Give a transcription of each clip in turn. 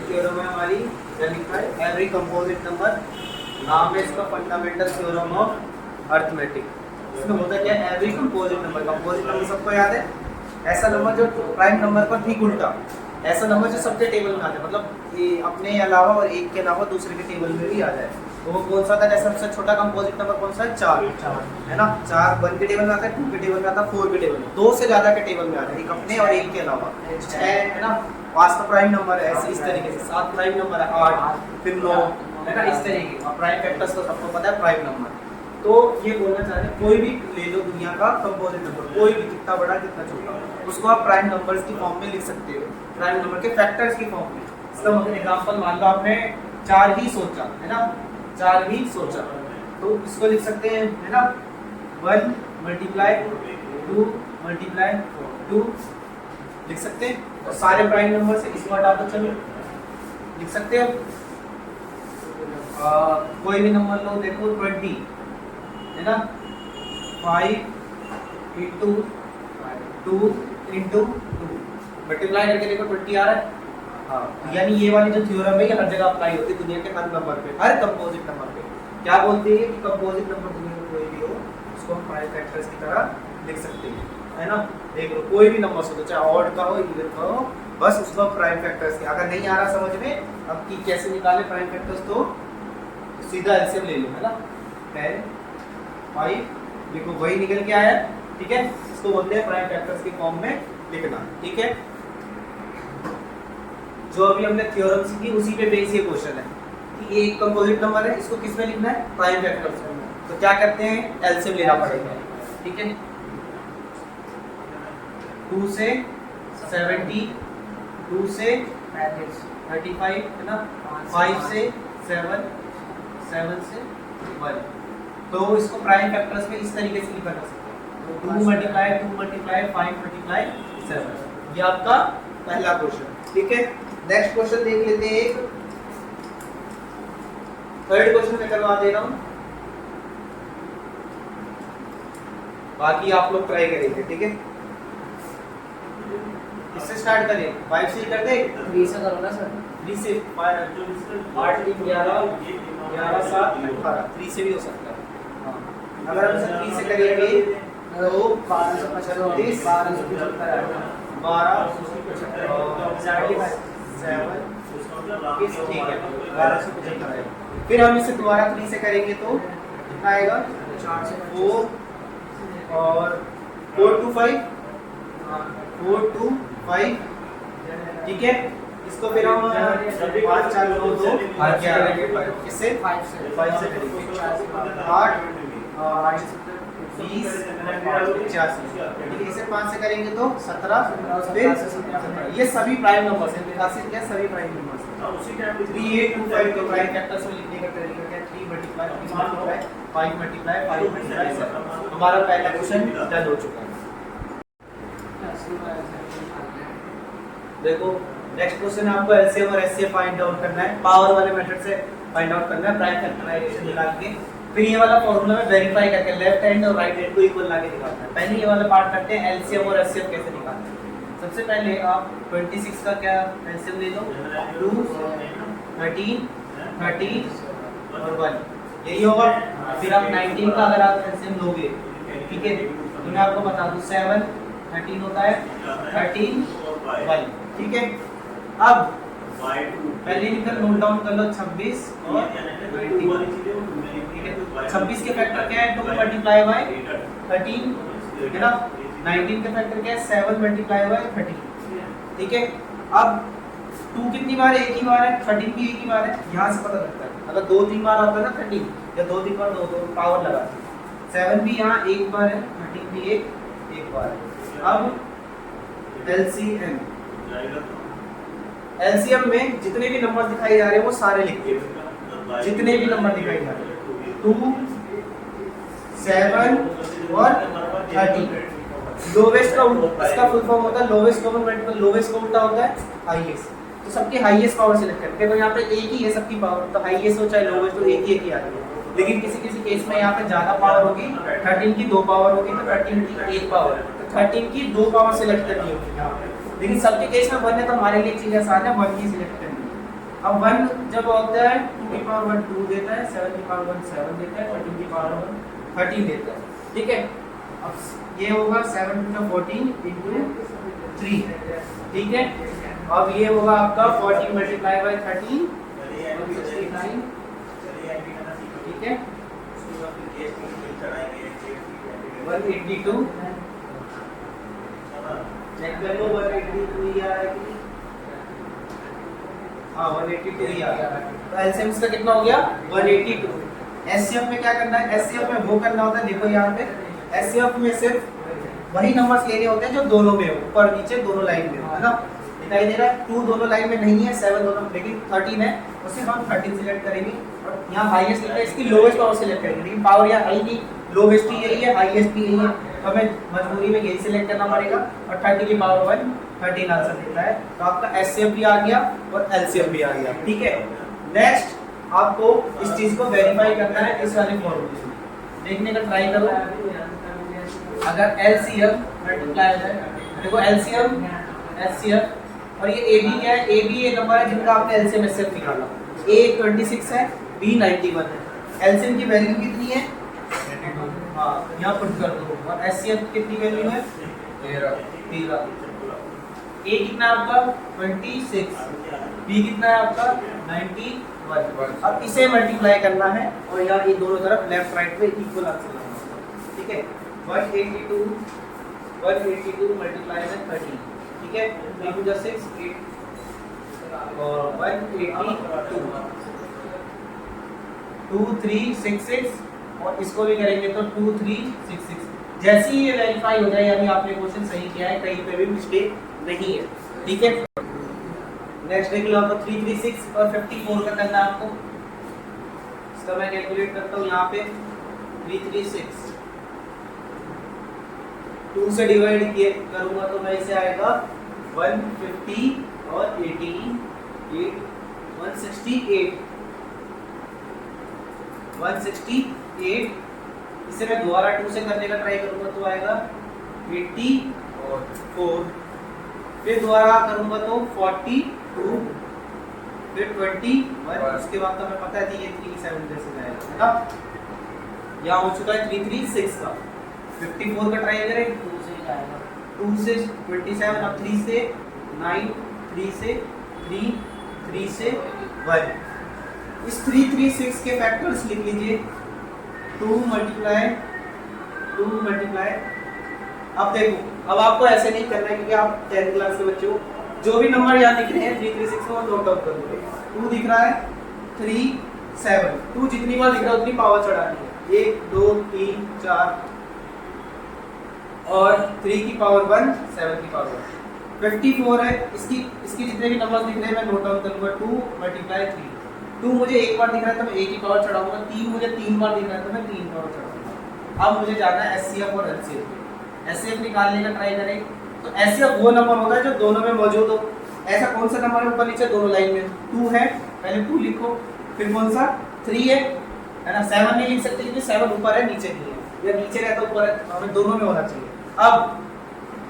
Theorem है हमारी, क्या लिखा है, एवरी कंपोजिट नंबर, नाम है इसका फंडामेंटल थ्योरम ऑफ अर्थमेटिक। इसमें होता क्या है, एवरी कंपोजिट नंबर सबको याद है, ऐसा नंबर जो प्राइम नंबर पर ठीक उल्टा, ऐसा नंबर जो सबके टेबल में आ जाए, मतलब ये अपने अलावा और एक के अलावा दूसरे के टेबल में भी आ जाए, तो वो कौन सा था, जैसे सबसे छोटा कंपोजिट नंबर कौन सा है, 4 है ना, 4 1 के टेबल में आता है, 2 के टेबल में आता है, 4 के टेबल में, 2 से ज्यादा के टेबल में आ जाए, एक अपने और एक के अलावा, 6 है ना, 5 तो प्राइम नंबर है, ऐसे इस तरीके से 7 प्राइम नंबर है, 8 फिर 9 है ना, इस तरीके का प्राइम फैक्टर्स तो सबको पता है प्राइम नंबर। तो ये बोलना चाह रहे हैं कोई भी ले लो दुनिया का कंपोजिट नंबर, कोई भी, कितना बड़ा कितना छोटा, उसको आप प्राइम नंबर्स की फॉर्म में लिख सकते हो, प्राइम नंबर के फैक्टर्स की फॉर्म में। इसका मतलब एग्जांपल मान लो आपने 4 ही सोचा है ना, 4 ही सोचा, तो इसको लिख सकते हैं है ना, 1 × 2 × 2 लिख सकते हैं, और सारे प्राइम नंबर से इसको हटा दो, चलो लिख सकते हो। कोई भी नंबर लो, देखो 20 है ना, 5 × 2 × 2 मल्टीप्लाई करके देखो 20 आ रहा है। हाँ, यानी ये वाली जो थ्योरम है ये हर जगह अप्लाई होती है दुनिया के हर नंबर पे, हर कंपोजिट नंबर पे। क्या बोलती है कि कंपोजिट नंबर दुनिया में कोई भी हो उसको हम प्राइम फैक्टर्स की तरह लिख सकते हैं, है ना। देख लो कोई भी नंबर हो, चाहे ऑड का हो इवन का हो, बस उसको प्राइम फैक्टर्स के, अगर नहीं आ रहा समझ में अब कि कैसे निकाले प्राइम फैक्टर्स, तो सीधा एलसीएम ले लो, है ना, 10 5 देखो वही निकल के आया, ठीक है। इसको बोलते हैं प्राइम फैक्टर्स की फॉर्म में लिखना, ठीक है। जो अभी हमने थ्योरम सीखी उसी पे बेस ये क्वेश्चन है कि ये एक कंपोजिट नंबर है, इसको किस में लिखना है, प्राइम फैक्टर्स में। तो क्या करते हैं, एलसीएम लेना पड़ेगा, ठीक है। 2 से 70, 2 से 35 है ना, 5 से 7, 7 से 1, तो इसको प्राइम फैक्टर्स में इस तरीके से लिखा जा सकता है, तो 2 × 5 × 7, ये आपका पहला क्वेश्चन, ठीक है। नेक्स्ट क्वेश्चन देख लेते हैं, एक थर्ड क्वेश्चन में करवा दे रहा हूं, बाकी आप लोग ट्राई करेंगे, ठीक है। इससे स्टार्ट करें, 5 से कर दे, 3 से करो ना सर, 3 से 8 3 11 11 7 18, 3 से भी हो सकता है। हाँ, अगर हम 3 से करेंगे तो 1235 ठीक है, 1275 है। फिर हम इसे दोबारा 3 से करेंगे तो कितना आएगा, 4 से 4 और 4 to 5 4 to 5, ठीक है। इसको फिर हम 5 4 9 2 किससे 5 से करेंगे, 8 20 85, इसे 5 से करेंगे तो 17, फिर ये सभी प्राइम नंबर्स हैं, खासियत क्या, सभी प्राइम नंबर्स हैं। 3 8 2 5 को प्राइम फैक्टर्स में लिखने का तरीका क्या, 3 × 5 × 7, हमारा पहला क्वेश्चन डन हो चुका है। देखो नेक्स्ट क्वेश्चन आपको एलसीएम और एचसीएफ फाइंड आउट करना है, पावर वाले मेथड से फाइंड आउट करना है, प्राइम फैक्टराइजेशन निकाल के फिर ये वाला फॉर्मूला में वेरीफाई करके लेफ्ट हैंड और राइट हैंड को इक्वल लाके निकालना है। पहले ये वाला पार्ट करते हैं, एलसीएम और एचसीएफ कैसे निकालते हैं। सबसे पहले आप 26 का क्या एलसीएम ले लो, 2 13 30 और 1 यही होगा। फिर आप 19 का अगर आप एलसीएम लोगे, ठीक है, तो मैं आपको बता दूं 7 13 होता है, 13 1, ठीक है। अब पहले लिखकर नोट डाउन कर लो 26 और 19, ठीक है। 26 के फैक्टर क्या है, 2 × 13 है ना। 19 के फैक्टर क्या है, 7 × 13, ठीक है। अब 2 कितनी बार है, एक ही बार है, 13 भी एक ही बार है, यहाँ से पता लगता है। अगर 2-3 बार होता है ना 13 या 2-3 बार 2 पावर लगा, 7 भी यहाँ एक बार है, 13 भी एक बार है। अब एलसीएम, एलसीएम में जितने भी नंबर दिखाई जा रहे हैं वो सारे लिखते हैं, जितने भी नंबर दिखाई जा रहे हैं 2 7 और 13। लोवेस्ट का इसका फुल फॉर्म होता है लोवेस्ट कॉमन मल्टीपल, लोवेस्ट का उल्टा होता है हाईएस्ट। तो सबकी हाईएस्ट पावर सिलेक्ट करते हैं, तो यहाँ पे एक ही है सबकी पावर, तो हाईएस्ट हो चाहे लोवेस्ट हो एक ही आती है। लेकिन किसी किसी केस में यहाँ पे ज्यादा पावर होगी, 13 की 2 पावर होगी तो 13 की 1 पावर, तो 13 की 2 पावर सिलेक्ट करनी होगी यहाँ पे। लेकिन सबके केस में 1 है तो हमारे लिए चीज आसान है, 1 की सिलेक्ट करनी है। अब 1 जब होता है 2 की पावर 1 2 देता है, 7 की पावर 1 7 देता है, 13 की पावर 1 13 देता है, ठीक है। अब ये होगा 7 × 14 × 3, ठीक है। अब ये होगा आपका 14 × 13 169, ठीक है, 182, चेक कर लो 182 ही आ रहा है कि नहीं? हाँ 182 ही आ रहा है। तो एलसीएम इसका कितना हो गया 182। एचसीएफ में क्या करना है, एचसीएफ में वो करना होता है, देखो यहाँ पे एचसीएफ में सिर्फ वही नंबर्स लेने होते हैं जो दोनों में हो, ऊपर नीचे दोनों लाइन में हो, है ना। दिखाई दे रहा है 2 दोनों लाइन में नहीं है, 7 दोनों, लेकिन 13 है, उससे हम 13 सिलेक्ट करेंगे और यहाँ हाईएस्ट लिखा है, इसकी लोवेस्ट पावर सिलेक्ट करेंगे, लेकिन पावर यहाँ आई नहीं, लोवेस्ट ही यही है, हाईएस्ट भी यही है, तो हमें मजबूरी में यही सिलेक्ट करना पड़ेगा और 30 की पावर 1 13 आंसर देता है। तो आपका एचसीएफ भी आ गया और एलसीएम भी आ गया, ठीक है। नेक्स्ट आपको इस चीज को वेरीफाई करना है इस वाले फॉर्मूले से, देखने का ट्राई करो। अगर एलसीएम मल्टीप्लाई हो जाए, देखो एलसीएम एचसीएफ और ये एबी क्या है, एबी ये नंबर है जिनका आपने एलसीएम एचसीएफ निकाला, ए 26 है, बी 91 है, एलसीएम की वैल्यू कितनी है, हाँ यहाँ पुट कर दो, और एचसीएफ कितनी वैल्यू है 13, ए कितना है आपका 26, बी कितना है आपका 91। अब इसे मल्टीप्लाई करना है और यहाँ ये दोनों तरफ लेफ्ट राइट में इक्वल आंसर लगाना है, ठीक है। 182 मल्टीप्लाई में 13, ठीक है, 3 × 6 8 और 182 2366 और इसको भी करेंगे तो 2366। जैसे ही ये वेरीफाई हो जाए यानी आपने क्वेश्चन सही किया है, कहीं पे भी मिस्टेक नहीं है, ठीक है। नेक्स्ट देख लो आपको 336 और 54 का करना है आपको। इसका मैं कैलकुलेट करता हूँ, यहाँ पे 336 2 से डिवाइड किए करूंगा तो मैं इसे आएगा 150 और 18 168। इसे मैं दोबारा 2 से करने का ट्राई करूंगा तो आएगा 84, फिर दोबारा करूंगा तो 42, फिर 21, उसके बाद तो हमें पता है ये 37 जैसे जाएगा, है ना। यहाँ हो चुका है 336 का, 54 का ट्राई करें 2 से जाएगा, 2 से 27, अब 3 से 9, 3 से 3, 3 से 1। इस 336 के फैक्टर्स लिख लीजिए, 2 मल्टीप्लाई। अब देखो, अब आपको ऐसे नहीं करना है क्योंकि आप 10th क्लास के बच्चे हो, जो भी नंबर यहाँ दिख रहे हैं 336 में नोट डाउन कर लो। 2 दिख रहा है 3 7, 2 जितनी बार दिख रहा है उतनी पावर चढ़ानी है, 1 2 3 4 और 3 की पावर 1 7 की पावर 1 54 है। इसकी जितने भी नंबर दिख रहे हैं मैं नोट डाउन करूंगा। 2 मल्टीप्लाई 3, 2 मुझे एक बार दिख रहा है तो मैं 1 की पावर चढ़ाऊंगा, 3 मुझे 3 बार दिख रहा है तो मैं 3 पावर चढ़ाऊंगा। अब मुझे जाना है एचसीएफ और एलसीएफ। एचसीएफ निकालने का ट्राई करें तो एचसीएफ वो नंबर होता है जो दोनों में मौजूद हो। ऐसा कौन सा नंबर है ऊपर नीचे दोनों लाइन में? 2 है, पहले 2 लिखो, फिर कौन सा 3 है ना। 7 नहीं लिख सकते क्योंकि 7 ऊपर है नीचे नहीं है, या नीचे रहता ऊपर है, हमें दोनों में होना चाहिए। अब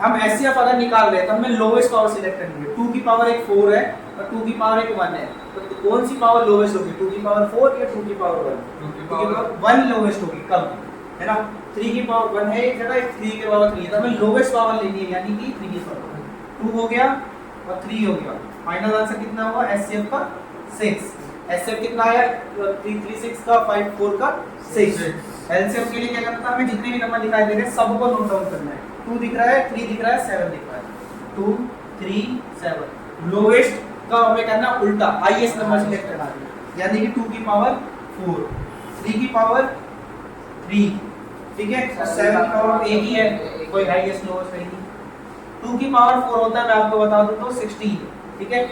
हम एचसीएफ अगर निकाल रहे हैं तो हमें लोवेस्ट पावर सिलेक्ट करनी है। 2 की पावर एक 4 है और 2 की पावर एक 1 है, तो कौन सी पावर लोवेस्ट होगी? 2 की पावर 4 या 2 की पावर 1? 2 की पावर 1 लोवेस्ट होगी, कम है ना। 3 की पावर 1 है एक जगह, 3 की पावर 3 है, तो हमें लोवेस्ट पावर लेनी है, यानी कि 3 की पावर 2 हो गया और 3 हो गया। फाइनल आंसर कितना हुआ एचसीएफ का? 6। एचसीएफ कितना आया? 336 का 54 का 6। एलसीएफ के लिए क्या करना है, हमें जितने भी नंबर दिखाई दे रहे हैं सबको नोट डाउन करना है। 2 दिख रहा है, 3 दिख रहा है, 7 दिख रहा है, 2 3 7। लोवेस्ट का हमें करना उल्टा, हाईएस्ट नंबर सिलेक्ट करना है, यानी कि 2 की पावर 4, 3 की पावर 3, ठीक है, और 7 की पावर एक ही है, कोई हाईएस्ट लोवेस्ट नहीं। 2 की पावर 4 होता है, मैं आपको बता दूं तो 16, ठीक है,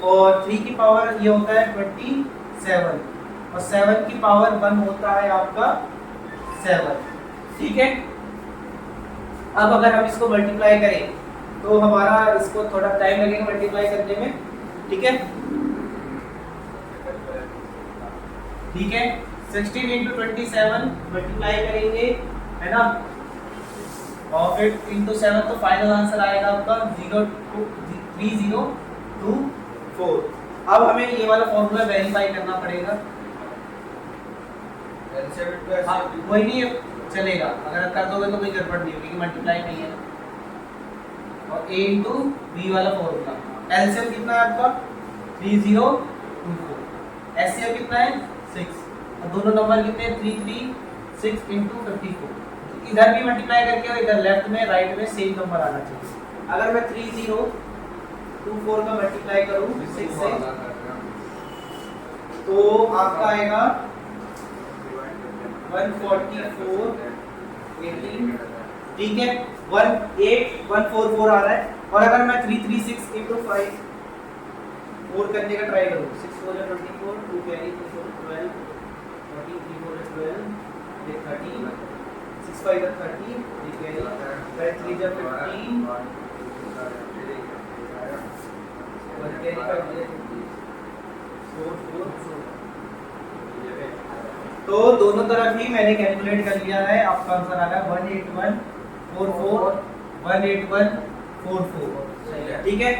और 3 की पावर ये होता है 27 और 7 की पावर 1 होता है आपका 7, ठीक है। अब अगर हम इसको मल्टीप्लाई करें तो हमारा इसको थोड़ा टाइम लगेगा मल्टीप्लाई करने में, ठीक है, ठीक है। 16 × 27 मल्टीप्लाई करेंगे, है ना, और फिर इंटू 7, तो फाइनल आंसर आएगा आपका 3024। अब हमें ये वाला फॉर्मूला वेरीफाई करना पड़ेगा। हाँ, कोई नहीं चलेगा, अगर कर दोगे तो कोई गड़बड़ नहीं होगी, मल्टीप्लाई नहीं है। और a इंटू बी वाला फॉर्मूला, एलसीएम कितना है आपका 3024, एचसीएफ कितना है 6, और दोनों नंबर कितने हैं 336 इंटू 54। इधर भी मल्टीप्लाई करके और इधर लेफ्ट में राइट में सेम नंबर आना चाहिए। अगर मैं 3024 का मल्टीप्लाई करूं 6 से तो आपका आएगा 144 18, ठीक है 18144 आ रहा है। और अगर मैं 336 इंटू 5 4 करने का ट्राई करूं, 6 4 या 24, 2 कैरी 2 4 12, 14 3 4 12, ये 30, 6 5 या 30, ये कैरी 5 3 या 15, 1 कैरी 5 या 4 4। तो दोनों तरफ ही मैंने कैलकुलेट कर लिया है, आपका आंसर आ गया 18144 18144, ठीक है।